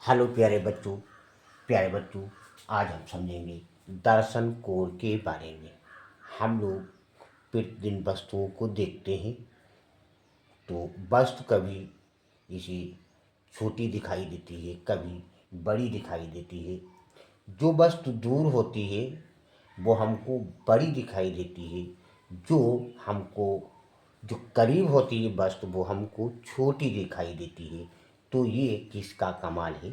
Hello प्यारे बच्चों, आज हम समझेंगे दर्शन कोण के बारे में। हम लोग प्रतिदिन वस्तुओं को देखते हैं, तो वस्तु कभी इसे छोटी दिखाई देती है, कभी बड़ी दिखाई देती है। जो वस्तु दूर होती है वो हमको बड़ी दिखाई देती है, जो हमको जो करीब होती है वस्तु वो हमको छोटी दिखाई देती है। तो ये किसका कमाल है?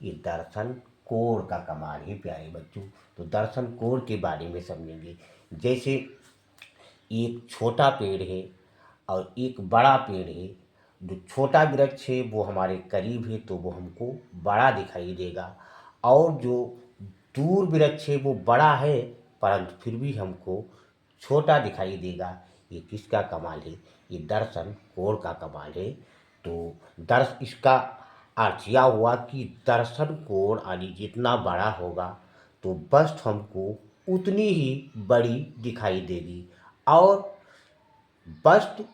ये दर्शन कोण का कमाल है प्यारे बच्चों। तो दर्शन कोण के बारे में समझेंगे। जैसे एक छोटा पेड़ है और एक बड़ा पेड़ है। जो छोटा वृक्ष है वो हमारे करीब है तो वो हमको बड़ा दिखाई देगा, और जो दूर वृक्ष है वो बड़ा है परंतु फिर भी हमको छोटा दिखाई देगा। ये किसका कमाल है? ये दर्शन कोण का कमाल है। तो इसका अर्थ यह हुआ कि दर्शन कोण यानी जितना बड़ा होगा तो वस्तु हमको उतनी ही बड़ी दिखाई देगी, और वस्तु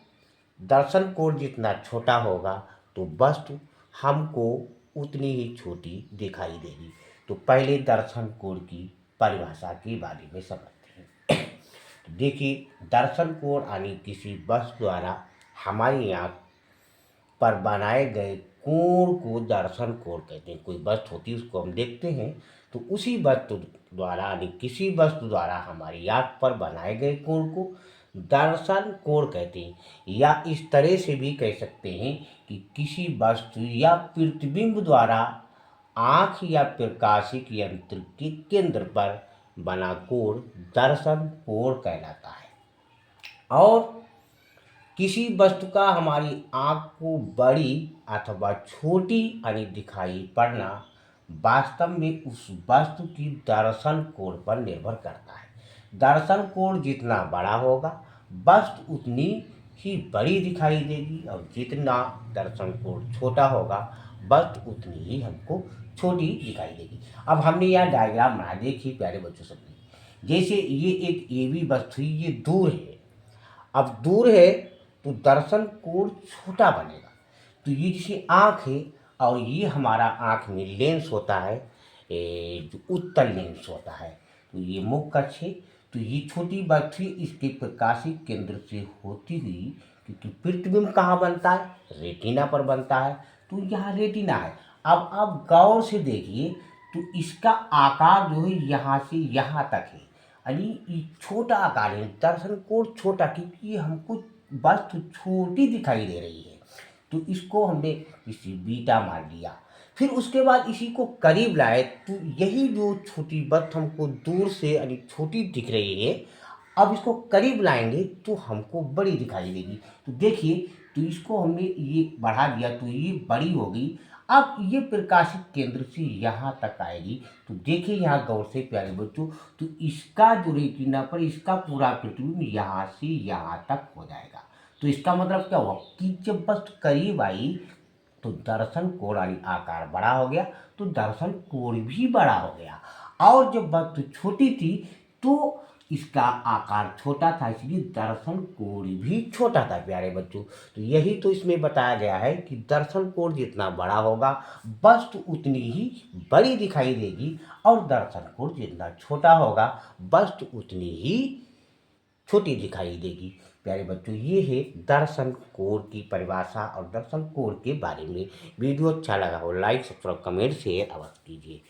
दर्शन कोण जितना छोटा होगा तो वस्तु हमको उतनी ही छोटी दिखाई देगी। तो पहले दर्शन कोण की परिभाषा के बारे में समझते हैं। तो देखिए, दर्शन कोण यानी किसी वस्तु द्वारा हमारी आँख पर बनाए गए कोण को दर्शन कोण कहते हैं। कोई वस्तु होती है उसको हम देखते हैं, तो उसी वस्तु द्वारा यानी किसी वस्तु द्वारा हमारी आँख पर बनाए गए कोण को दर्शन कोण कहते हैं। या इस तरह से भी कह सकते हैं कि किसी वस्तु या प्रतिबिंब द्वारा आँख या प्रकाशिक यंत्र के केंद्र पर बना कोण दर्शन कोण कहलाता है। और किसी वस्तु का हमारी आँख को बड़ी अथवा छोटी यानी दिखाई पड़ना वास्तव में उस वस्तु की दर्शन कोण पर निर्भर करता है। दर्शन कोण जितना बड़ा होगा वस्तु उतनी ही बड़ी दिखाई देगी, और जितना दर्शन कोण छोटा होगा वस्तु उतनी ही हमको छोटी दिखाई देगी। अब हमने यहाँ डायग्राम बनाया, देखिए प्यारे बच्चों सबने। जैसे ये एक एबी वस्तु है, ये दूर है। अब दूर है तो दर्शन कोण छोटा बनेगा। तो ये जैसे आँख है और ये हमारा आँख में लेंस होता है, जो उत्तल लेंस होता है। तो ये मुख कक्ष है, तो ये छोटी वस्तु इसके प्रकाशिक केंद्र से होती हुई, क्योंकि प्रतिबिंब कहाँ बनता है? रेटिना पर बनता है। तो यहाँ रेटिना है। अब आप गौर से देखिए तो इसका आकार जो है यहाँ से यहाँ तक है, यानी ये छोटा आकार है। दर्शन कोण छोटा, क्योंकि ये हमको वस्तु छोटी दिखाई दे रही है, तो इसको हमने इसी बीटा मान लिया। फिर उसके बाद इसी को करीब लाए तो यही जो छोटी वस्तु हमको दूर से यानी छोटी दिख रही है, अब इसको करीब लाएंगे तो हमको बड़ी दिखाई देगी। तो देखिए, तो इसको हमने ये बढ़ा दिया तो ये बड़ी हो गई। अब ये प्रकाशित केंद्र से यहाँ तक आएगी। तो देखिए यहाँ गौर से प्यारे बच्चों, तो इसका जो रेटिना पर इसका पूरा प्रतिबिंब यहाँ से यहाँ तक हो जाएगा। तो इसका मतलब क्या हुआ कि जब वस्तु करीब आई तो दर्शन कोण यानी आकार बड़ा हो गया, तो दर्शन कोण भी बड़ा हो गया। और जब वस्तु छोटी थी तो इसका आकार छोटा था, इसलिए दर्शन कोण भी छोटा था प्यारे बच्चों। तो यही तो इसमें बताया गया है कि दर्शन कोण जितना बड़ा होगा वस्तु उतनी ही बड़ी दिखाई देगी, और दर्शन कोण जितना छोटा होगा वस्तु उतनी ही छोटी दिखाई देगी। प्यारे बच्चों, ये है दर्शन कोण की परिभाषा और दर्शन कोण के बारे में। वीडियो अच्छा लगा हो लाइक सब्सक्राइब कमेंट शेयर अवश्य कीजिए।